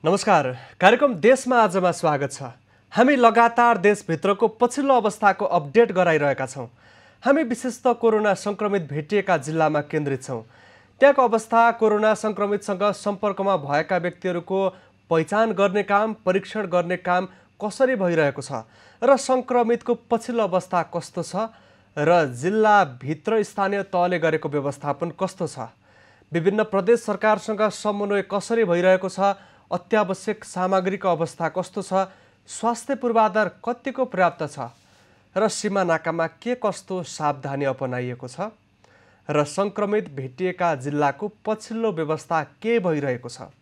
नमस्कार। कार्यक्रम देशमा आजमा स्वागत छ। हामी लगातार देशभित्रको पछिल्लो अवस्थाको अपडेट गराइरहेका छौँ। हामी विशेषतः कोरोना संक्रमित भेटिएका जिल्लामा केन्द्रित छौँ। त्यहाँको अवस्था, कोरोना संक्रमितसँग सम्पर्कमा भएका व्यक्तिहरूको पहिचान गर्ने काम, परीक्षण गर्ने काम कसरी भइरहेको छ र संक्रमितको पछिल्लो अवस्था कस्तो छ र जिल्लाभित्र स्थानीय तहले गरेको व्यवस्थापन कस्तो छ, विभिन्न प्रदेश सरकारसँग समन्वय कसरी भइरहेको छ, अत्यावश्यक सामग्रीको अवस्था कस्तो छ, स्वास्थ्य पूर्वाधार कतिको पर्याप्त छ र सीमा नाकामा के कस्तो सावधानी अपनाइएको छ र संक्रमित भेटिएका जिल्लाको पछिल्लो व्यवस्था के भइरहेको छ,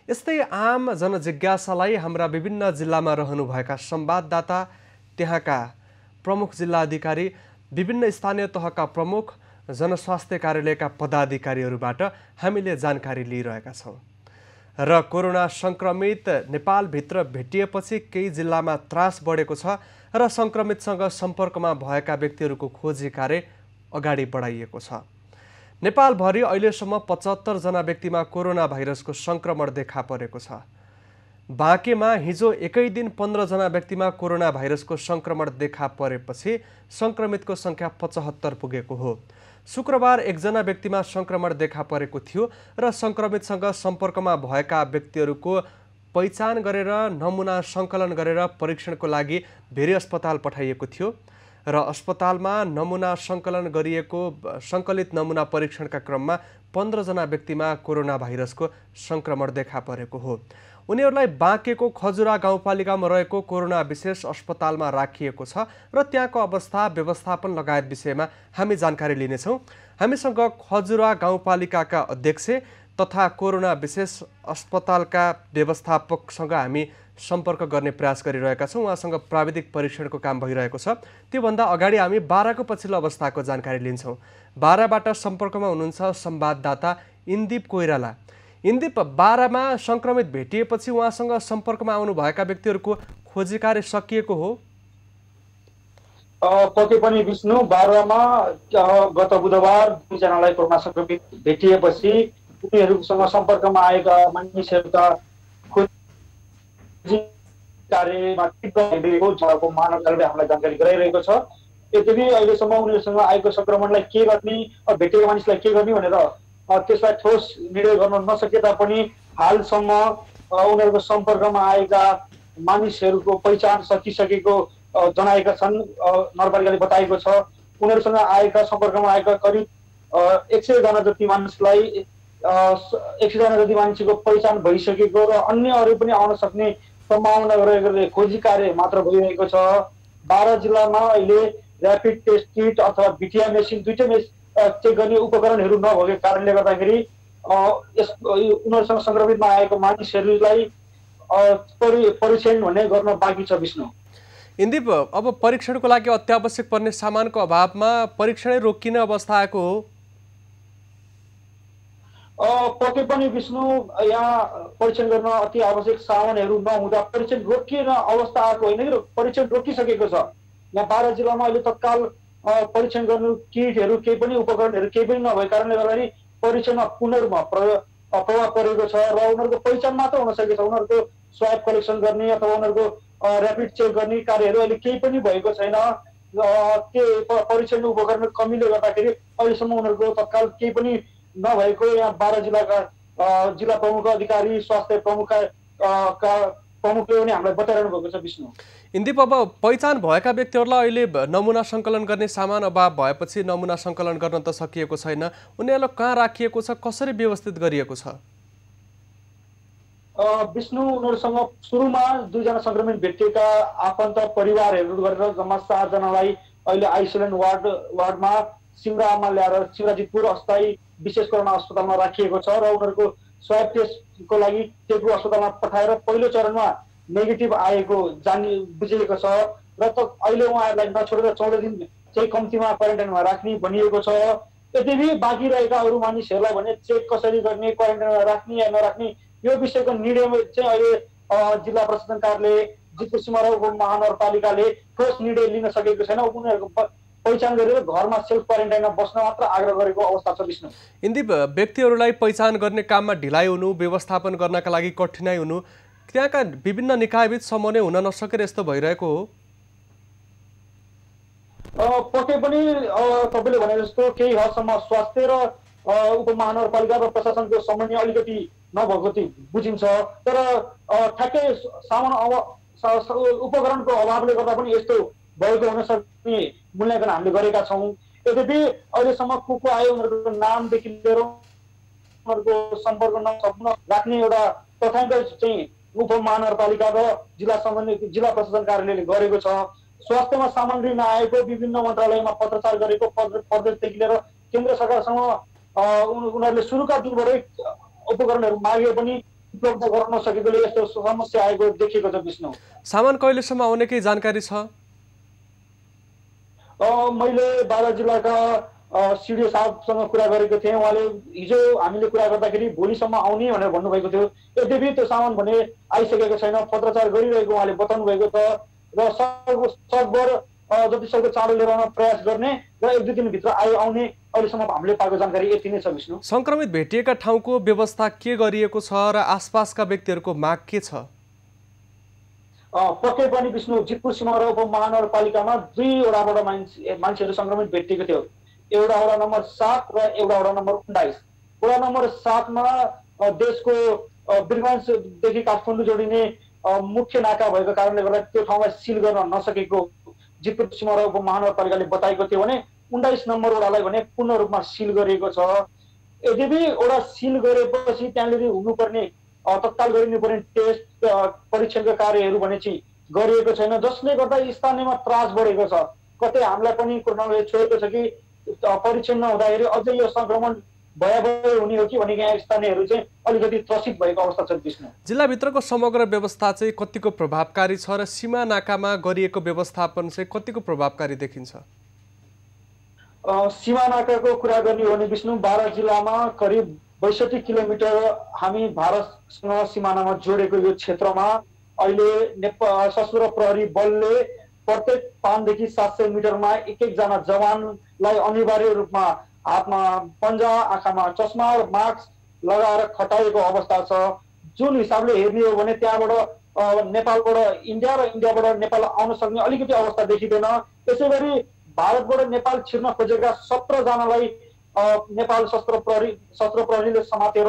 यस्तै आम जनजिज्ञासालाई हाम्रा विभिन्न जिल्लामा रहनुभएका संवाददाता, त्यहाँका प्रमुख जिल्ला अधिकारी, विभिन्न स्थानीय तहका प्रमुख, जनस्वास्थ्य कार्यालयका पदाधिकारीहरूबाट हामीले जानकारी लिइरहेका छौँ। र कोरोना संक्रमित नेपालभित्र भेटिएपछि केही जिल्लामा त्रास बढेको छ र संक्रमितसँग सम्पर्कमा भएका व्यक्तिहरूको खोजी कार्य अगाडि बढाइएको छ। नेपालभरि अहिलेसम्म 75 जना व्यक्तिमा कोरोना भाइरसको संक्रमण देखा परेको छ। बाँकेमा हिजो एकै दिन 15 जना व्यक्तिमा कोरोना भाइरसको संक्रमण देखा परेपछि संक्रमितको संख्या 75 पुगेको हो। शुक्रबार एकजना व्यक्तिमा संक्रमण देखा परेको थियो र संक्रमितसँग सम्पर्कमा भएका व्यक्तिहरूको पहिचान गरेर नमुना सङ्कलन गरेर परीक्षणको लागि भेरी अस्पताल पठाइएको थियो र अस्पतालमा नमुना सङ्कलन गरिएको सङ्कलित नमुना परीक्षणका क्रममा 15 जना व्यक्तिमा कोरोना भाइरसको संक्रमण देखा परेको हो। उनीहरूलाई बाँकेको खजुरा गाउँपालिकामा रहेको कोरोना विशेष अस्पतालमा राखिएको छ र त्यहाँको अवस्था, व्यवस्थापन लगायत विषयमा हामी जानकारी लिनेछौँ। हामीसँग खजुरा गाउँपालिकाका अध्यक्ष तथा कोरोना विशेष अस्पतालका व्यवस्थापकसँग हामी सम्पर्क गर्ने प्रयास गरिरहेका छौँ। उहाँसँग प्राविधिक परीक्षणको काम भइरहेको छ। त्योभन्दा अगाडि हामी बाराको पछिल्लो अवस्थाको जानकारी लिन्छौँ। बाराबाट सम्पर्कमा हुनुहुन्छ संवाददाता इन्दीप कोइराला। इन्दीप, बारामा संक्रमित भेटिएपछि उहाँसँग सम्पर्कमा आउनुभएका व्यक्तिहरूको खोजी कार्य सकिएको हो? पक्कै पनि विष्णु, बारामा गत बुधबार 2 जनालाई कोरोना संक्रमित भेटिएपछि उनीहरूसँग सम्पर्कमा आएका मानिसहरूका खोजी कार्यमा जिल्लाको महानगरले हामीलाई जानकारी गराइरहेको छ। यद्यपि अहिलेसम्म उनीहरूसँग आएको संक्रमणलाई के गर्ने, भेटिएका मानिसलाई के गर्ने भनेर त्यसलाई ठोस निर्णय गर्न नसके तापनि हालसम्म उनीहरूको सम्पर्कमा आएका मानिसहरूको पहिचान सकिसकेको जनाएका छन्। नगरपालिकाले बताएको छ उनीहरूसँग आएका सम्पर्कमा आएका करिब 100 जना जति मानिसलाई 100 जना जति मानिसको पहिचान भइसकेको र अन्य अरू पनि आउन सक्ने सम्भावना रहेकोले खोजी कार्य मात्र भइरहेको छ। बारा जिल्लामा अहिले ऱ्यापिड टेस्ट किट अथवा बिटिआर मेसिन दुईटै चेक गर्ने उपकरणहरू नभएको कारणले गर्दाखेरि उनीहरूसँग संक्रमितमा आएको मानिसहरूलाई परीक्षण भन्ने गर्न बाँकी छ। विष्णु, इन्दीप, अब परीक्षणको लागि अत्यावश्यक पर्ने सामानको अभावमा परीक्षणै रोकिने अवस्था आएको हो? पक्कै पनि विष्णु, यहाँ परीक्षण गर्न अति आवश्यक सामानहरू नहुँदा परीक्षण रोकिने अवस्था आएको होइन कि परीक्षण रोकिसकेको छ। यहाँ बारा जिल्लामा अहिले तत्काल परीक्षण गर्नु किटहरू केही पनि उपकरणहरू केही पनि नभएको कारणले गर्दाखेरि परीक्षणमा पूर्णरूपमा प्रभाव परेको छ र उनीहरूको पहिचान मात्र हुन सकेको छ। उनीहरूको स्वाब कलेक्सन गर्ने अथवा उनीहरूको ऱ्यापिड चेक गर्ने कार्यहरू अहिले केही पनि भएको छैन। त्यो परीक्षण उपकरण कमीले गर्दाखेरि अहिलेसम्म उनीहरूको तत्काल केही पनि नभएको यहाँ बारा जिल्लाका जिल्ला प्रमुख अधिकारी, स्वास्थ्य प्रमुखले पनि हामीलाई बताइरहनु भएको छ। विष्णु, इन्दीप, अब पहिचान भएका व्यक्तिहरूलाई अहिले नमुना सङ्कलन गर्ने सामान अभाव भएपछि नमुना सङ्कलन गर्न त सकिएको छैन। उनीहरूलाई कहाँ राखिएको छ, कसरी व्यवस्थित गरिएको छ? विष्णु, उनीहरूसँग सुरुमा 2 जना संक्रमित भेटिएका आफन्त परिवारहरू गरेर जम्मा 7 जनालाई अहिले आइसोलेसन वार्डमा सिमरामा ल्याएर सिमराजितपुर अस्थायी विशेष कोरोना अस्पतालमा राखिएको छ र उनीहरूको स्वाब टेस्टको लागि तेब्रो अस्पतालमा पठाएर पहिलो चरणमा नेगेटिभ आएको बुझिएको छ र अहिले उहाँहरूलाई नछोडेर 14 दिन चाहिँ कम्तीमा क्वारेन्टाइनमा राख्ने भनिएको छ। यद्यपि बाँकी रहेका अरू मानिसहरूलाई भने चेक कसरी गर्ने, क्वारेन्टाइनमा राख्ने या नराख्ने यो विषयको निर्णय चाहिँ अहिले जिल्ला प्रशासन कार्यालय जितपुर सिमराउको महानगरपालिकाले ठोस निर्णय लिन सकेको छैन। उनीहरूको पहिचान गरेर घरमा सेल्फ क्वारेन्टाइनमा बस्न मात्र आग्रह गरेको अवस्था छ। विष्णु, इन्दीप, व्यक्तिहरूलाई पहिचान गर्ने काममा ढिलाइ हुनु, व्यवस्थापन गर्नका लागि कठिनाइ हुनु त्यहाँका विभिन्न निकायबीच समन्वय हुन नसकेर यस्तो भइरहेको हो? पक्कै पनि तपाईँले भने जस्तो केही हदसम्म स्वास्थ्य र उपमहानगरपालिका र प्रशासनको समन्वय अलिकति नभएको चाहिँ बुझिन्छ। तर ठ्याक्कै उपकरणको अभावले गर्दा पनि यस्तो भएको हुन सक्ने मूल्याङ्कन हामीले गरेका छौँ। यद्यपि अहिलेसम्म को आयो उनीहरूको नामदेखि लिएर उनीहरूको सम्पर्क नसक्न राख्ने एउटा तथ्याङ्क चाहिँ उपमहानगरपालिका र जिल्ला प्रशासन कार्यालयले गरेको छ। स्वास्थ्यमा सामग्री नआएको विभिन्न मन्त्रालयमा पत्रचार गरेको प्रदेशदेखि लिएर केन्द्र सरकारसँग उनीहरूले सुरुका दिनबाटै उपकरणहरू मागे पनि उपलब्ध गर्न नसकेकोले यस्तो समस्या आएको देखिएको छ। विष्णु, सामान कहिलेसम्म आउने केही जानकारी छ? मैले बारा जिल्लाका सिडिओ साहबसँग कुरा गरेको थिएँ। उहाँले हिजो हामीले कुरा गर्दाखेरि भोलिसम्म आउने भनेर भन्नुभएको थियो। यद्यपि त्यो सामान भने आइसकेको छैन, पत्रचार गरिरहेको उहाँले बताउनु भएको छ र सकभर जतिसक्दो चाँडो लिएर आउन प्रयास गर्ने र 1-2 दिनभित्र आउने अहिलेसम्म हामीले पाएको जानकारी यति नै छ। विष्णु, संक्रमित भेटिएका ठाउँको व्यवस्था के गरिएको छ र आसपासका व्यक्तिहरूको माग के छ? पक्कै पनि विष्णु, जितपुर सीमा र उपमहानगरपालिकामा 2 वडाबाट मान्छेहरू संक्रमित भेटिएको थियो। एउटा वडा नम्बर 7 र एउटा वडा नम्बर 19। वडा नम्बर 7 मा देशको वीरगञ्जदेखि काठमाडौँ जोडिने मुख्य नाका भएको कारणले गर्दा त्यो ठाउँलाई सिल गर्न नसकेको जितपुर सीमा र उपमहानगरपालिकाले बताएको थियो भने 19 नम्बर वडालाई भने पूर्ण रूपमा सिल गरिएको छ। यद्यपि वडा सिल गरेपछि त्यहाँनिर हुनुपर्ने तत्काल गरिनुपर्ने टेस्ट परीक्षणका कार्यहरू भने चाहिँ गरिएको छैन, जसले गर्दा स्थानीयमा त्रास बढेको छ। कतै हामीलाई पनि कोरोनाले छोएको छ कि परीक्षण नहुँदाखेरि अझै यो संक्रमण भयावह हुने हो कि भने यहाँ स्थानीयहरू चाहिँ अलिकति त्रसित भएको अवस्था छ। विष्णु, जिल्लाभित्रको समग्र व्यवस्था चाहिँ कतिको प्रभावकारी छ र सीमा नाकामा गरिएको व्यवस्थापन चाहिँ कतिको प्रभावकारी देखिन्छ? सीमा नाकाको कुरा गर्ने हो भने विष्णु, बारा जिल्लामा करिब 62 किलोमिटर हामी भारतसँग सिमानामा जोडेको यो क्षेत्रमा अहिले सशस्त्र प्रहरी बलले प्रत्येक 5 देखि 700 मिटरमा एक-एकजना जवानलाई अनिवार्य रूपमा हातमा पन्जा, आँखामा चस्मा र मास्क लगाएर खटाएको अवस्था छ। जुन हिसाबले हेर्ने हो भने त्यहाँबाट नेपालबाट इन्डिया र इन्डियाबाट नेपाल आउन सक्ने अलिकति अवस्था देखिँदैन। त्यसै गरी भारतबाट नेपाल छिर्न खोजेका 17 जनालाई नेपाल सशस्त्र प्रहरीले समातेर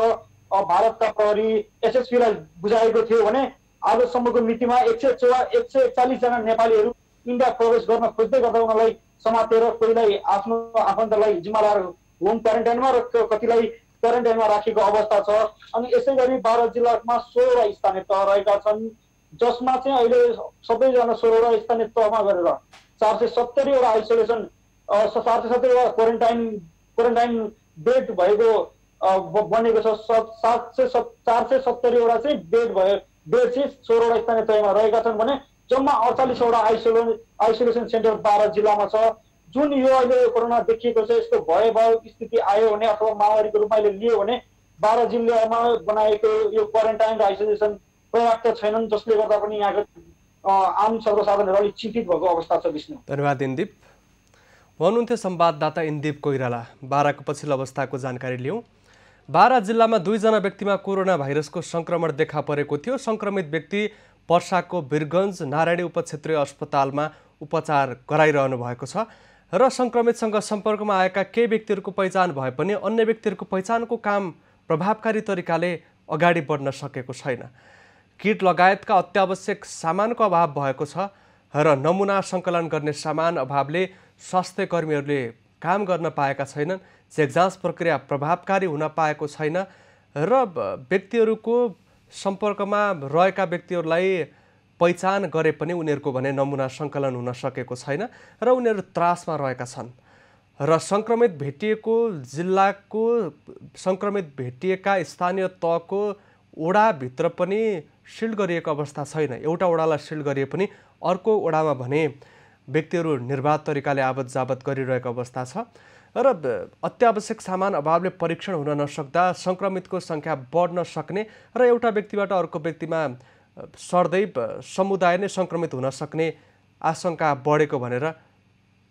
भारतका प्रहरी एसएसपीलाई बुझाएको थियो भने आजसम्मको मितिमा 140 जना नेपालीहरू इन्डिया प्रवेश गर्न खोज्दै गर्दा उनीहरूलाई समातेर कोहीलाई आफ्नो आफन्तलाई जिम्मा लाएर होम क्वारेन्टाइनमा र कतिलाई क्वारेन्टाइनमा राखेको अवस्था छ। अनि यसै गरी बारा जिल्लामा 16 स्थानीय तह रहेका छन्, जसमा चाहिँ अहिले सबैजना 16 स्थानीय तहमा गरेर 470 वटा आइसोलेसन 470 वटा क्वारेन्टाइन बेड भएको बनेको छ। 470 वटा चाहिँ बेड चाहिँ 16 वटा स्थानीय तहमा रहेका छन् भने जम्मा 48 वटा आइसोलेसन सेन्टर बारा जिल्लामा छ। जुन यो अहिले कोरोना देखिएको छ यसको भयावह स्थिति आयो भने अथवा महामारीको रूपमा अहिले लियो भने बारा जिल्लामा बनाएको यो क्वारेन्टाइन र आइसोलेसन पर्याप्त छैनन्, जसले गर्दा पनि यहाँको आम सर्वसाधारणहरू अलिक चिन्तित भएको अवस्था छ। विष्णु, धन्यवाद इन्दीप। हुनुहुन्थ्यो संवाददाता इन्दीप कोइराला। बाराको पछिल्लो अवस्थाको जानकारी लियौँ। बारा जिल्लामा 2 जना व्यक्तिमा कोरोना भाइरसको संक्रमण देखा परेको थियो। संक्रमित व्यक्ति पर्साको वीरगञ्ज नारायणी उपक्षेत्रीय अस्पतालमा उपचार गराइरहनु भएको छ र संक्रमितसँग सम्पर्कमा आएका केही व्यक्तिहरूको पहिचान भए पनि अन्य व्यक्तिहरूको पहिचानको काम प्रभावकारी तरिकाले अगाडि बढ्न सकेको छैन। किट लगायतका अत्यावश्यक सामानको अभाव भएको छ र नमुना सङ्कलन गर्ने सामान अभावले स्वास्थ्य कर्मीहरूले काम गर्न पाएका छैनन्। चेक जाँच प्रक्रिया प्रभावकारी हुन पाएको छैन र व्यक्तिहरूको सम्पर्कमा रहेका व्यक्तिहरूलाई पहिचान गरे पनि उनीहरूको भने नमुना सङ्कलन हुन सकेको छैन र उनीहरू त्रासमा रहेका छन्। र संक्रमित भेटिएको जिल्लाको संक्रमित भेटिएका स्थानीय तहको वडाभित्र पनि सिल्ड गरिएको अवस्था छैन। एउटा वडालाई सिल्ड गरिए पनि अर्को वडामा भने व्यक्तिहरू निर्बाध तरिकाले आवत जावत गरिरहेको अवस्था छ र अत्यावश्यक सामान अभावले परीक्षण हुन नसक्दा संक्रमितको सङ्ख्या बढ्न सक्ने र एउटा व्यक्तिबाट अर्को व्यक्तिमा सर्दै समुदाय नै संक्रमित हुन सक्ने आशंका बढेको भनेर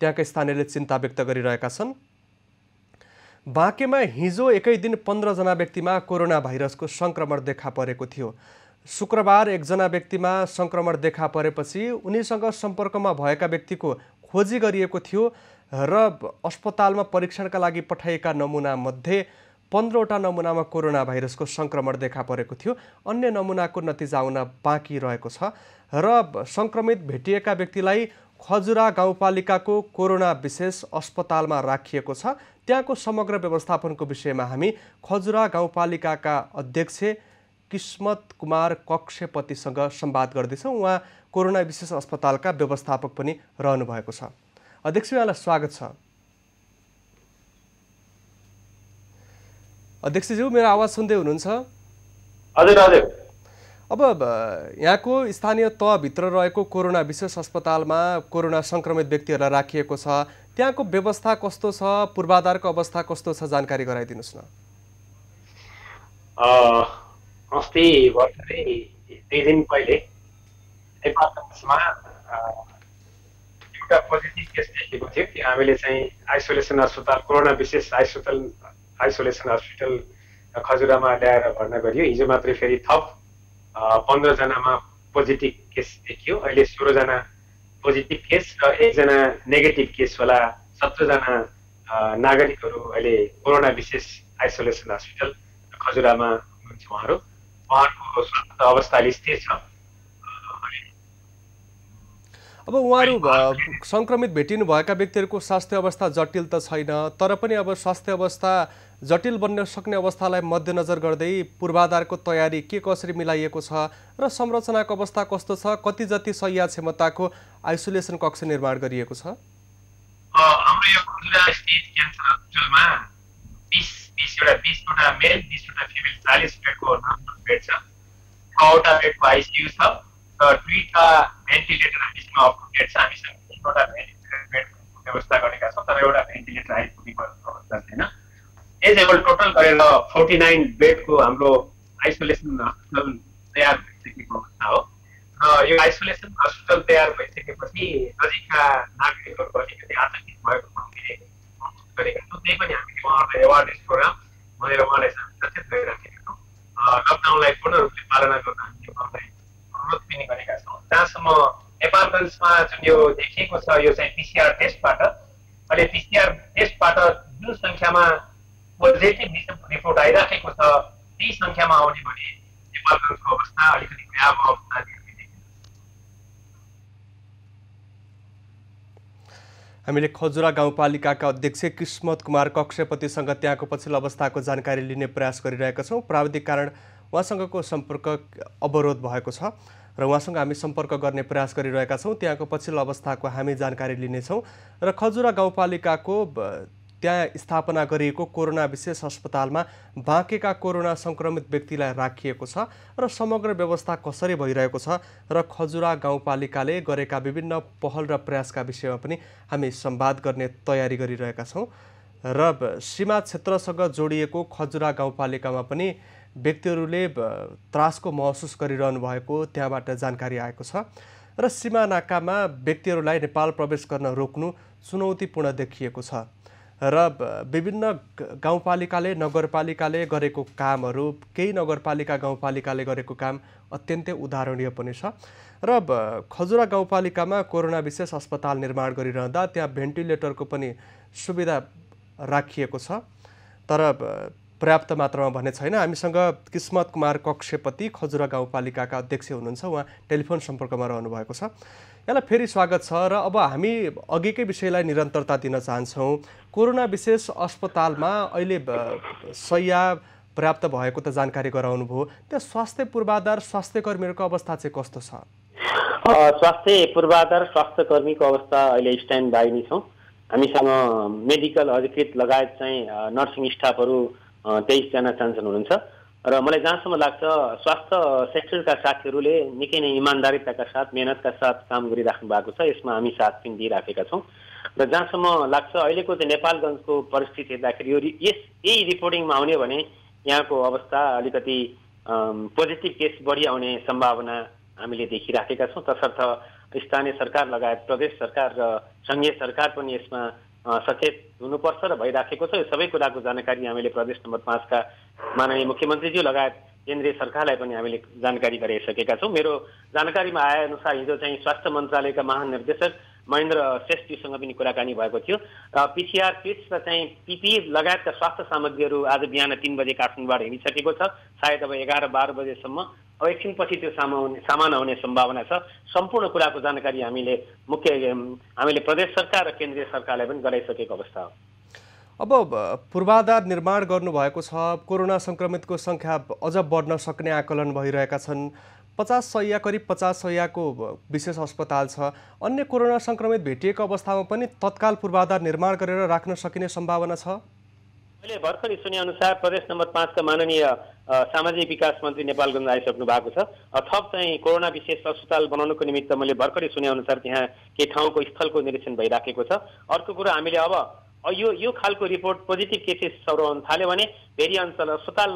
त्यहाँका स्थानीयले चिन्ता व्यक्त गरिरहेका छन्। बाँकेमा हिजो एकै दिन 15 जना व्यक्तिमा कोरोना भाइरसको संक्रमण देखा परेको थियो। शुक्रबार एकजना व्यक्तिमा सङ्क्रमण देखा परेपछि उनीसँग सम्पर्कमा भएका व्यक्तिको खोजी गरिएको थियो र अस्पतालमा परीक्षणका लागि पठाइएका नमुनामध्ये 15वटा नमुनामा कोरोना भाइरसको सङ्क्रमण देखा परेको थियो। अन्य नमुनाको नतिजा आउन बाँकी रहेको छ र सङ्क्रमित भेटिएका व्यक्तिलाई खजुरा गाउँपालिकाको कोरोना विशेष अस्पतालमा राखिएको छ। त्यहाँको समग्र व्यवस्थापनको विषयमा हामी खजुरा गाउँपालिकाका अध्यक्ष किस्मत कुमार कक्षपतिसँग संवाद गर्दैछौँ। उहाँ कोरोना विशेष अस्पतालका व्यवस्थापक पनि रहनु भएको छ। अध्यक्ष, यहाँलाई स्वागत छ। अध्यक्षज्यू, मेरो आवाज सुन्दै हुनुहुन्छ? हजुर हजुर। अब यहाँको स्थानीय तहभित्र रहेको कोरोना विशेष अस्पतालमा कोरोना सङ्क्रमित व्यक्तिहरूलाई राखिएको छ, त्यहाँको व्यवस्था कस्तो छ, पूर्वाधारको अवस्था कस्तो छ, जानकारी गराइदिनुहोस् न। अस्ति भर्खरै 2 दिन पहिले नेपालमा एउटा पोजिटिभ केस देखिएको थियो कि हामीले चाहिँ आइसोलेसन अस्पताल कोरोना विशेष आइसोलेसन हस्पिटल खजुरामा ल्याएर भर्ना गरियो। हिजो मात्रै फेरि थप 15 जनामा पोजिटिभ केस देखियो। अहिले 16 जना पोजिटिभ केस र 1 जना नेगेटिभ केसवाला 17 जना नागरिकहरू अहिले कोरोना विशेष आइसोलेसन हस्पिटल खजुरामा हुनुहुन्छ। उहाँहरूको स्वास्थ्य अवस्था स्थिर छ। अब उहाँहरू सङ्क्रमित भेटिनु भएका व्यक्तिहरूको स्वास्थ्य अवस्था जटिल त छैन, तर पनि अब स्वास्थ्य अवस्था जटिल बन्न सक्ने अवस्थालाई मध्यनजर गर्दै पूर्वाधारको तयारी के कसरी मिलाइएको छ र संरचनाको अवस्था कस्तो छ, कति जति शय्या क्षमताको आइसोलेसन कक्ष निर्माण गरिएको छ? हाम्रो यो खजुरा स्टेट क्यान्सर हस्पिटलमा 20वटा मेल 20वटा फिमेल 40 बेडको बेड छ। 6वटा बेडको आइसियु छ र 2टा भेन्टिलेटर हामीसँग अपडेट छ। हामीसँग 3वटा भेन्टिलेटर बेडको व्यवस्था गरेका छौँ, तर एउटा भेन्टिलेटर आइपुगेको अवस्था छैन। एजेबल टोटल गरेर 49 बेडको हाम्रो आइसोलेसन हस्पिटल तयार भइसकेको अवस्था हो र यो आइसोलेसन हस्पिटल तयार भइसकेपछि नजिकका नागरिकहरू अलिकति आतंकित भएको हामीले गरेका छौँ। त्यही पनि हामीले उहाँहरूलाई एवारनेस प्रोग्राम भनेर उहाँलाई सचेत गरिराखेका छौँ। लकडाउनलाई पूर्ण रूपले पालना गर्न हामीले उहाँलाई अनुरोध पनि गरेका छौँ। जहाँसम्म नेपालगञ्जमा जुन यो देखिएको छ यो चाहिँ पिसिआर टेस्टबाट, अहिले पिसिआर टेस्टबाट जुन सङ्ख्यामा पोजिटिभ रिपोर्ट आइराखेको छ त्यही सङ्ख्यामा आउने भने नेपालगञ्जको अवस्था अलिकति भयावह अवस्था देखिन्छ। हामीले खजुरा गाउँपालिकाका अध्यक्ष किस्मत कुमार कक्षपतिसँग त्यहाँको पछिल्लो अवस्थाको जानकारी लिने प्रयास गरिरहेका छौँ। प्राविधिक कारण उहाँसँगको सम्पर्क अवरोध भएको छ र उहाँसँग हामी सम्पर्क गर्ने प्रयास गरिरहेका छौँ। त्यहाँको पछिल्लो अवस्थाको हामी जानकारी लिनेछौँ र खजुरा गाउँपालिकाको त्यहाँ स्थापना गरिएको कोरोना विशेष अस्पतालमा बाँकेका कोरोना सङ्क्रमित व्यक्तिलाई राखिएको छ र समग्र व्यवस्था कसरी भइरहेको छ र खजुरा गाउँपालिकाले गरेका विभिन्न पहल र प्रयासका विषयमा पनि हामी संवाद गर्ने तयारी गरिरहेका छौँ। र सीमा क्षेत्रसँग जोडिएको खजुरा गाउँपालिकामा पनि व्यक्तिहरूले त्रासको महसुस गरिरहनु भएको त्यहाँबाट जानकारी आएको छ र सीमा नाकामा व्यक्तिहरूलाई नेपाल प्रवेश गर्न रोक्नु चुनौतीपूर्ण देखिएको छ र विभिन्न गाउँपालिकाले नगरपालिकाले गरेको कामहरू, केही नगरपालिका गाउँपालिकाले गरेको काम अत्यन्तै उदाहरणीय पनि छ र खजुरा गाउँपालिकामा कोरोना विशेष अस्पताल निर्माण गरिरहँदा त्यहाँ भेन्टिलेटरको पनि सुविधा राखिएको छ, तर पर्याप्त मात्रामा भने छैन। हामीसँग किस्मत कुमार कक्षपति खजुरा गाउँपालिकाका अध्यक्ष हुनुहुन्छ, उहाँ टेलिफोन सम्पर्कमा रहनु भएको छ। यहाँलाई फेरि स्वागत छ र अब हामी अघिकै विषयलाई निरन्तरता दिन चाहन्छौँ। कोरोना विशेष अस्पतालमा अहिले शय्या पर्याप्त भएको त जानकारी गराउनु भयो, त्यहाँ स्वास्थ्य पूर्वाधार स्वास्थ्य कर्मीहरूको अवस्था चाहिँ कस्तो छ? स्वास्थ्य पूर्वाधार स्वास्थ्य कर्मीको अवस्था अहिले स्ट्यान्ड बाई नै छौँ। हामीसँग मेडिकल अधिकृत लगायत चाहिँ नर्सिङ स्टाफहरू 23 जना चान्सन हुनुहुन्छ र मलाई जहाँसम्म लाग्छ स्वास्थ्य सेक्टरका साथीहरूले निकै नै इमान्दारिताका साथ मेहनतका साथ काम गरिराख्नु भएको छ। यसमा हामी साथ पनि दिइराखेका छौँ र जहाँसम्म लाग्छ अहिलेको चाहिँ नेपालगञ्जको परिस्थिति हेर्दाखेरि यही रिपोर्टिङमा आउने भने यहाँको अवस्था अलिकति पोजिटिभ केस बढी आउने सम्भावना हामीले देखिराखेका छौँ। तसर्थ स्थानीय सरकार लगायत प्रदेश सरकार र सङ्घीय सरकार पनि यसमा सचेत हुनुपर्छ र भइराखेको छ। यो सबै कुराको जानकारी हामीले प्रदेश नम्बर 5 का माननीय मुख्यमन्त्रीज्यू लगायत केन्द्रीय सरकारलाई पनि हामीले जानकारी गराइसकेका छौँ। मेरो जानकारीमा आएअनुसार हिजो चाहिँ स्वास्थ्य मन्त्रालयका महानिर्देशक महेन्द्र श्रेष्ठजीसँग पनि कुराकानी भएको थियो। PCR किट्स र चाहिँ PPE लगायतका स्वास्थ्य सामग्रीहरू आज बिहान 3 बजे काठमाडौँबाट हिँडिसकेको छ। सायद अब 11-12 बजेसम्म अब एकछिनपछि त्यो सामान आउने सम्भावना छ। सम्पूर्ण कुराको जानकारी हामीले प्रदेश सरकार र केन्द्रीय सरकारलाई पनि गराइसकेको अवस्था हो। अब पूर्वाधार निर्माण गर्नुभएको छ, कोरोना संक्रमितको संख्या अझ बढ्न सक्ने आकलन भइरहेका छन्। 50 शैय्या करिब 50 शैय्याको विशेष अस्पताल छ। अन्य कोरोना संक्रमित भेटिएको अवस्थामा पनि तत्काल पूर्वाधार निर्माण गरेर राख्न सकिने सम्भावना छ। मैले भर्खरै सुने अनुसार प्रदेश नम्बर 5 का माननीय सामाजिक विकास मन्त्री नेपालगञ्ज आइसक्नु भएको छ। थप चाहिँ कोरोना विशेष अस्पताल बनाउनको निमित्त मैले भर्खरै सुने अनुसार त्यहाँ केही ठाउँको स्थलको निरीक्षण भइराखेको छ। अर्को कुरा हामीले अब यो खालको रिपोर्ट पोजिटिभ केसेसहरू हुन थाल्यो भने भेरी अञ्चल अस्पताल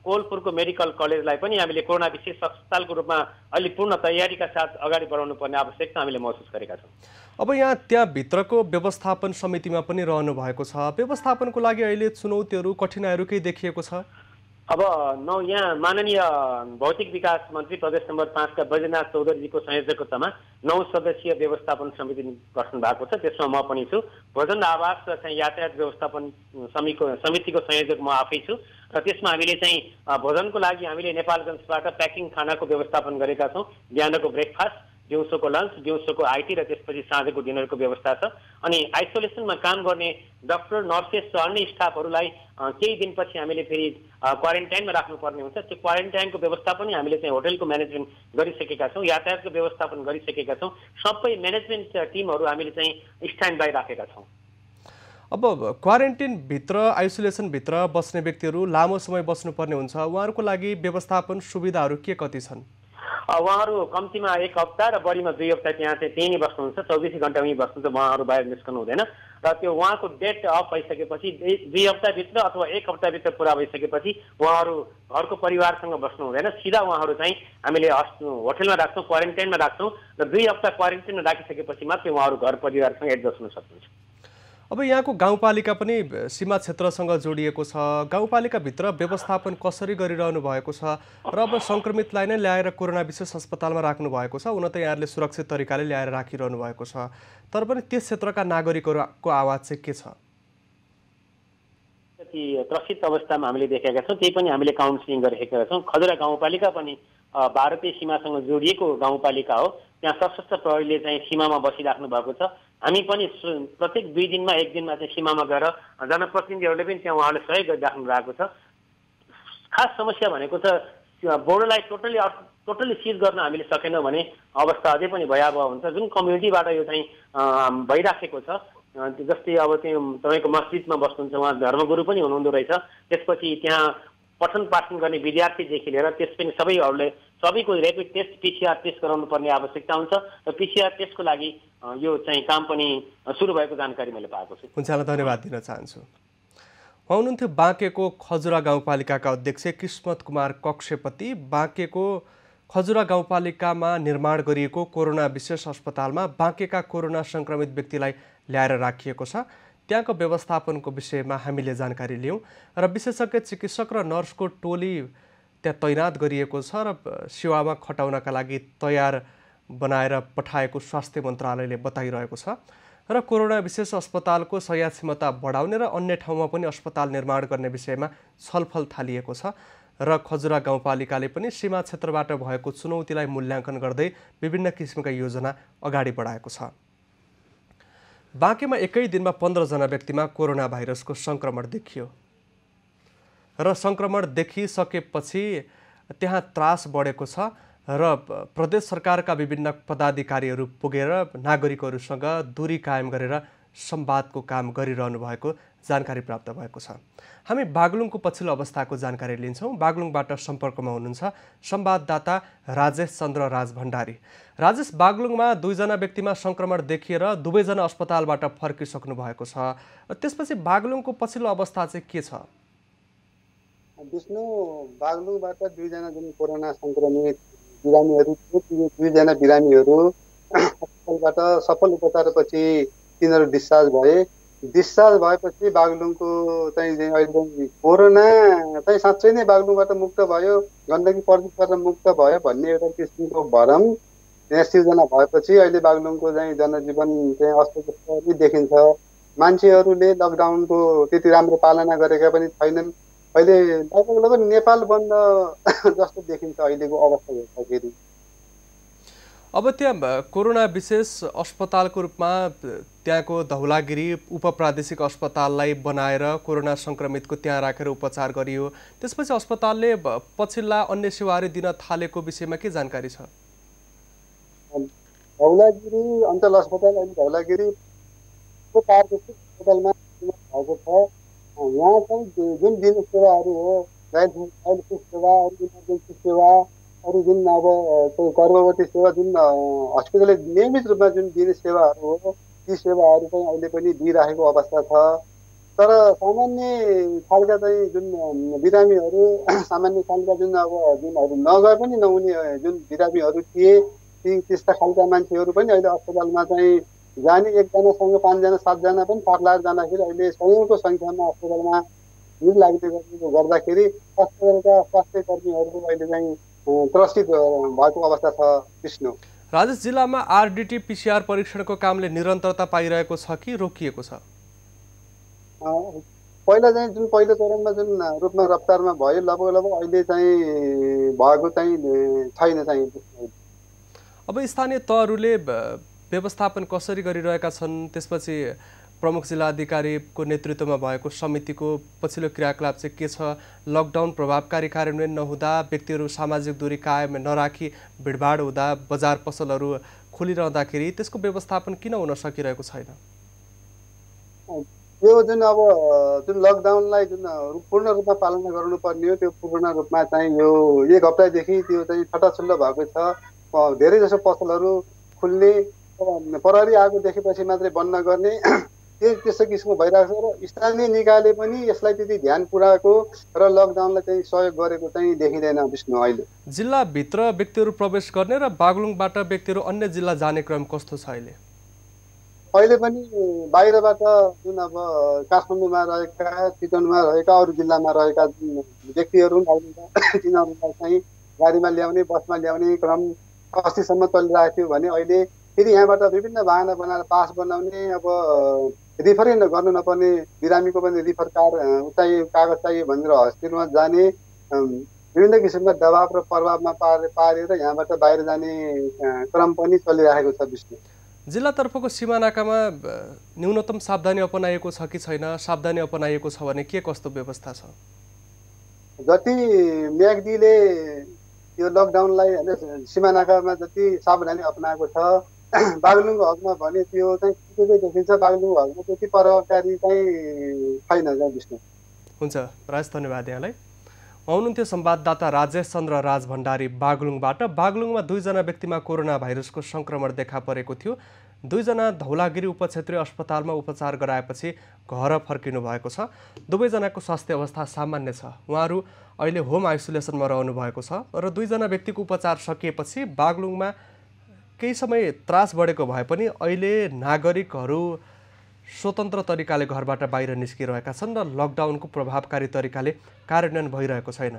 कोलपुरको मेडिकल कलेजलाई पनि हामीले कोरोना विशेष अस्पतालको रूपमा अलि पूर्ण तयारीका साथ अगाडि बढाउनु पर्ने आवश्यकता हामीले महसुस गरेका छौँ। अब यहाँ त्यहाँभित्रको व्यवस्थापन समितिमा पनि रहनु भएको छ। व्यवस्थापनको लागि अहिले चुनौतीहरू कठिनाइहरू केही देखिएको छ? अब यहाँ माननीय भौतिक विकास मन्त्री प्रदेश नम्बर 5 का बैजनाथ चौधरीजीको संयोजकतामा 9 सदस्यीय व्यवस्थापन समिति गठन भएको छ। त्यसमा म पनि छु। भोजन आवास र चाहिँ यातायात व्यवस्थापन समितिको संयोजक म आफै छु र त्यसमा हामीले चाहिँ भोजनको लागि हामीले नेपालगञ्जबाट प्याकिङ खानाको व्यवस्थापन गरेका छौँ। बिहानको ब्रेकफास्ट, दिउँसोको लन्च, दिउँसोको आइटी र त्यसपछि साँझको डिनरको व्यवस्था छ। अनि आइसोलेसनमा काम गर्ने डाक्टर, नर्सेस र अन्य स्टाफहरूलाई केही दिनपछि हामीले फेरि क्वारेन्टाइनमा राख्नुपर्ने हुन्छ। त्यो क्वारेन्टाइनको व्यवस्था पनि हामीले चाहिँ होटलको म्यानेजमेन्ट गरिसकेका छौँ, यातायातको व्यवस्थापन गरिसकेका छौँ। सबै म्यानेजमेन्ट टिमहरू हामीले चाहिँ स्ट्यान्ड बाई राखेका छौँ। अब क्वारेन्टिनभित्र, आइसोलेसनभित्र बस्ने व्यक्तिहरू लामो समय बस्नुपर्ने हुन्छ। उहाँहरूको लागि व्यवस्थापन सुविधाहरू के कति छन्? उहाँहरू कम्तीमा 1 हप्ता र बढीमा 2 हप्ता त्यही नै बस्नुहुन्छ। 24 घण्टा उहीँ बस्नुहुन्छ। उहाँहरू बाहिर निस्कनु हुँदैन र त्यो उहाँको डेट अफ भइसकेपछि 2 हप्ताभित्र अथवा 1 हप्ताभित्र पुरा भइसकेपछि उहाँहरू घरको परिवारसँग बस्नु हुँदैन। सिधा उहाँहरू चाहिँ हामीले होटलमा राख्छौँ, क्वारेन्टाइनमा राख्छौँ र 2 हप्ता क्वारेन्टाइनमा राखिसकेपछि मात्रै उहाँहरू घर परिवारसँग एडजस्ट हुन सक्नुहुन्छ। अब यहाँको गाउँपालिका पनि सीमा क्षेत्रसँग जोडिएको छ। गाउँपालिकाभित्र व्यवस्थापन कसरी गरिरहनु भएको छ र अब सङ्क्रमितलाई नै ल्याएर कोरोना विशेष अस्पतालमा राख्नु भएको छ? हुन त यहाँहरूले सुरक्षित तरिकाले ल्याएर राखिरहनु भएको छ, तर पनि त्यस क्षेत्रका नागरिकहरूको आवाज चाहिँ के छ? त्रसित अवस्थामा हामीले देखेका छौँ। त्यही पनि हामीले काउन्सिलिङ गरिसकेका छौँ। खजुरा गाउँपालिका पनि भारतीय सीमासँग जोडिएको गाउँपालिका हो। त्यहाँ सशस्त्र प्रहरीले चाहिँ सीमामा बसिराख्नु भएको छ। हामी पनि प्रत्येक 2 दिनमा 1 दिनमा चाहिँ सीमामा गएर जनप्रतिनिधिहरूले पनि त्यहाँ उहाँहरूले सहयोग गरिराख्नु भएको छ। खास समस्या भनेको छ बोर्डरलाई टोटली सिज गर्न हामीले सकेनौँ भने अवस्था अझै पनि भयावह हुन्छ। जुन कम्युनिटीबाट यो चाहिँ भइराखेको छ, जस्तै अब त्यो तपाईँको मस्जिदमा बस्नुहुन्छ, उहाँ धर्मगुरु पनि हुनुहुँदो रहेछ। त्यसपछि त्यहाँ पठन पाठन गर्ने विद्यार्थीदेखि लिएर त्यसपछि सबैको ऱ्यापिड टेस्ट, PCR टेस्ट गराउनु पर्ने आवश्यकता हुन्छ र PCR टेस्टको लागि यो चाहिँ काम पनि सुरु भएको जानकारी मैले पाएको छु। हुन्छ, धन्यवाद दिन चाहन्छु। उहाँ हुनुहुन्थ्यो बाँकेको खजुरा गाउँपालिकाका अध्यक्ष किस्मत कुमार कक्षेपति। बाँकेको खजुरा गाउँपालिकामा निर्माण गरिएको कोरोना विशेष अस्पतालमा बाँकेका कोरोना सङ्क्रमित व्यक्तिलाई ल्याएर राखिएको छ। त्यहाँको व्यवस्थापनको विषयमा हामीले जानकारी लियौँ र विशेषज्ञ चिकित्सक र नर्सको टोली त्यहाँ तैनात गरिएको छ र सेवामा खटाउनका लागि तयार बनाएर पठाएको स्वास्थ्य मन्त्रालयले बताइरहेको छ र कोरोना विशेष अस्पतालको शय्या क्षमता बढाउने र अन्य ठाउँमा पनि अस्पताल निर्माण गर्ने विषयमा छलफल थालिएको छ र खजुरा गाउँपालिकाले पनि सीमा क्षेत्रबाट भएको चुनौतीलाई मूल्याङ्कन गर्दै विभिन्न किसिमका योजना अगाडि बढाएको छ। बाँकेमा एकै दिनमा 15 जना व्यक्तिमा कोरोना भाइरसको सङ्क्रमण देखियो र सङ्क्रमण देखिसकेपछि त्यहाँ त्रास बढेको छ र प्रदेश सरकारका विभिन्न पदाधिकारीहरू पुगेर नागरिकहरूसँग दूरी कायम गरेर संवादको काम गरिरहनु भएको जानकारी प्राप्त भएको छ। हामी बागलुङको पछिल्लो अवस्थाको जानकारी लिन्छौँ। बागलुङबाट सम्पर्कमा हुनुहुन्छ संवाददाता राजेश चन्द्र राज भण्डारी। राजेश, बागलुङमा 2 जना व्यक्तिमा सङ्क्रमण देखिएर दुवैजना अस्पतालबाट फर्किसक्नु भएको छ। त्यसपछि बागलुङको पछिल्लो अवस्था चाहिँ के छ? विष्णु, बागलुङबाट 2 जना जुन कोरोना सङ्क्रमित बिरामीहरू थियो, 2 जना बिरामीहरू अस्पतालबाट सफल उपचारपछि तिनीहरू डिस्चार्ज भए। डिस्चार्ज भएपछि बागलुङको चाहिँ अहिले कोरोना चाहिँ साँच्चै नै बागलुङबाट मुक्त भयो, गण्डकी प्रदेशबाट मुक्त भयो भन्ने एउटा किसिमको भरम यहाँ सिर्जना भएपछि अहिले बागलुङको चाहिँ जनजीवन चाहिँ अस्तव्यस्त नै देखिन्छ। मान्छेहरूले लकडाउनको त्यति राम्रो पालना गरेका पनि छैनन्। अहिले लगभग नेपाल बन्द जस्तो देखिन्छ अहिलेको अवस्था हेर्दाखेरि। अब त्यहाँ कोरोना विशेष अस्पतालको रूपमा त्यहाँको धौलागिरी उपप्रादेशिक अस्पताललाई बनाएर कोरोना संक्रमितको त्यहाँ राखेर उपचार गरियो। त्यसपछि अस्पतालले पछिल्ला अन्य सेवाहरू दिन थालेको विषयमा के जानकारी छ? धौलागिरी अञ्चल अस्पताल अहिले धौलागिरीको प्रादेशिक अस्पतालमा भएको छ। यहाँ चाहिँ जुन दिने सेवाहरू हो, डायलिसिस सेवा, इमर्जेन्सी सेवा, अरू जुन अब गर्भवती सेवा, जुन हस्पिटलले नियमित रूपमा जुन दिने सेवाहरू हो, ती सेवाहरू चाहिँ अहिले पनि दिइराखेको अवस्था छ। तर सामान्य खालका चाहिँ जुन बिरामीहरू, सामान्य खालका जुनहरू नगए पनि नहुने जुन बिरामीहरू थिए, ती त्यस्ता खालका मान्छेहरू पनि अहिले अस्पतालमा चाहिँ जाने, एकजनासँग 5 जना 7 जना पनि पार्लार जाँदाखेरि अहिले सयौंको सङ्ख्यामा अस्पतालमा भिड लाग्ने गर्दाखेरि अस्पतालका स्वास्थ्य कर्मीहरू अहिले चाहिँ त्रसित भएको अवस्था छ। विष्णु, राजेश, जिल्लामा आरडिटी पिसिआर परीक्षणको कामले निरन्तरता पाइरहेको छ कि रोकिएको छ? पहिला चाहिँ जुन पहिलो चरणमा जुन रूपमा रफ्तारमा भयो, लगभग अहिले चाहिँ भएको चाहिँ छैन चाहिँ। अब स्थानीय तहहरूले व्यवस्थापन कसरी गरिरहेका छन्? त्यसपछि प्रमुख जिल्लाधिकारीको नेतृत्वमा भएको समितिको पछिल्लो क्रियाकलाप चाहिँ के छ? लकडाउन प्रभावकारी कार्यान्वयन नहुँदा व्यक्तिहरू सामाजिक दूरी कायम नराखी भिडभाड हुँदा बजार पसलहरू खोलिरहँदाखेरि त्यसको व्यवस्थापन किन हुन सकिरहेको छैन? यो जुन अब जुन लकडाउनलाई जुन पूर्ण रूपमा पालना गर्नुपर्ने हो, त्यो पूर्ण रूपमा चाहिँ यो 1 हप्तादेखि त्यो चाहिँ छटाछुल्लो भएको छ। धेरै जसो पसलहरू खुल्ने, प्रहरी आगो देखेपछि मात्रै बन्द गर्ने, त्यस्तो किसिमको भइरहेको छ। र स्थानीय निकायले पनि यसलाई त्यति ध्यान पुर्याएको र लकडाउनलाई चाहिँ सहयोग गरेको चाहिँ देखिँदैन। विष्णु, अहिले जिल्लाभित्र व्यक्तिहरू प्रवेश गर्ने र बागलुङबाट व्यक्तिहरू अन्य जिल्ला जाने क्रम कस्तो छ? अहिले पनि बाहिरबाट जुन अब काठमाडौँमा रहेका, चितवनमा रहेका, अरू जिल्लामा रहेका व्यक्तिहरू तिनीहरूलाई चाहिँ गाडीमा ल्याउने, बसमा ल्याउने क्रम अस्तिसम्म चलिरहेको थियो भने अहिले फेरि यहाँबाट विभिन्न बाहना बनाएर पास बनाउने, अब रिफरै गर्नु नपर्ने बिरामीको पनि रिफर चाहियो, कागज चाहियो भनेर हस्पिटलमा जाने, विभिन्न किसिमका दबाव र प्रभावमा पारेर यहाँबाट बाहिर जाने क्रम पनि चलिरहेको छ। विष्णु, जिल्लातर्फको सीमानाकामा न्यूनतम सावधानी अपनाइएको छ कि छैन? सावधानी अपनाइएको छ भने के कस्तो व्यवस्था छ? जति म्याग्दीले यो लकडाउनलाई सीमानाकामा जति सावधानी अपनाएको छ, बागलुङको हकमा भने त्यो चाहिँ ठिकै देखिन्छ। बागलुङको हकमा त्यति प्रभावकारी चाहिँ छैन। विष्णु, हुन्छ, राज, धन्यवाद यहाँलाई। हुनुहुन्थ्यो संवाददाता राजेश चन्द्र राज भण्डारी बागलुङबाट। बागलुङमा 2 जना व्यक्तिमा कोरोना भाइरसको संक्रमण देखा परेको थियो। 2 जना धौलागिरी उपक्षेत्रीय अस्पतालमा उपचार गराएपछि घर फर्किनु भएको छ। दुवैजनाको स्वास्थ्य अवस्था सामान्य छ। उहाँहरू अहिले होम आइसोलेसनमा रहनु भएको छ र 2 जना व्यक्तिको उपचार सकिएपछि बागलुङमा केही समय त्रास बढेको भए पनि अहिले नागरिकहरू स्वतन्त्र तरिकाले घरबाट बाहिर निस्किरहेका छन् र लकडाउनको प्रभावकारी तरिकाले कार्यान्वयन भइरहेको छैन।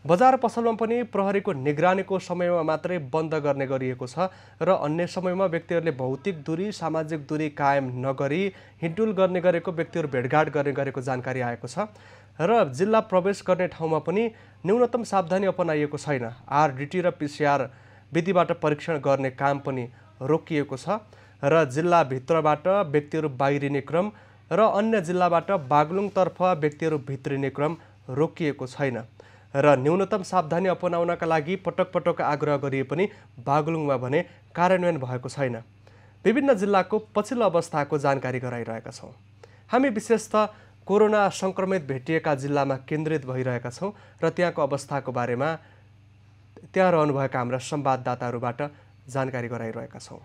बजार पसलमा पनि प्रहरीको निगरानीको समयमा मात्रै बन्द गर्ने गरिएको छ र अन्य समयमा व्यक्तिहरूले भौतिक दूरी, सामाजिक दूरी कायम नगरी हिँडडुल गर्ने गरेको, व्यक्तिहरू भेटघाट गर्ने गरेको जानकारी आएको छ र जिल्ला प्रवेश गर्ने ठाउँमा पनि न्यूनतम सावधानी अपनाइएको छैन। आरडिटी र पिसिआर विधिबाट परीक्षण गर्ने काम पनि रोकिएको छ र जिल्लाभित्रबाट व्यक्तिहरू बाहिरिने क्रम र अन्य जिल्लाबाट बागलुङतर्फ व्यक्तिहरू भित्रिने क्रम रोकिएको छैन र न्यूनतम सावधानी अपनाउनका लागि पटक पटक आग्रह गरिए पनि बागलुङमा भने कार्यान्वयन भएको छैन। विभिन्न जिल्लाको पछिल्लो अवस्थाको जानकारी गराइरहेका छौँ। हामी विशेषतः कोरोना संक्रमित भेटिएका जिल्लामा केन्द्रित भइरहेका छौँ र त्यहाँको अवस्थाको बारेमा त्यहाँ रहनुभएका हाम्रा संवाददाताहरूबाट जानकारी गराइरहेका छौँ।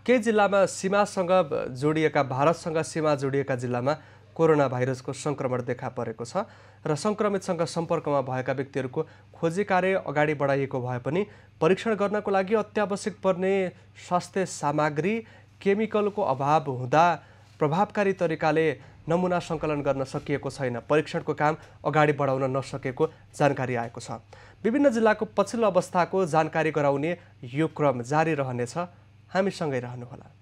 केही जिल्लामा सीमासँग जोडिएका, भारतसँग सीमा जोडिएका जिल्लामा कोरोना भाइरसको संक्रमण देखा परेको छ र संक्रमितसँग सम्पर्कमा भएका व्यक्तिहरूको खोजी कार्य अगाडि बढाइएको भए पनि परीक्षण गर्नको लागि अत्यावश्यक पर्ने स्वास्थ्य सामग्री, केमिकलको अभाव हुँदा प्रभावकारी तरिकाले नमुना सङ्कलन गर्न सकिएको छैन। परीक्षणको काम अगाडि बढाउन नसकेको जानकारी आएको छ। विभिन्न जिल्लाको पछिल्लो अवस्थाको जानकारी गराउने यो क्रम जारी रहनेछ। हामीसँगै रहनुहोला।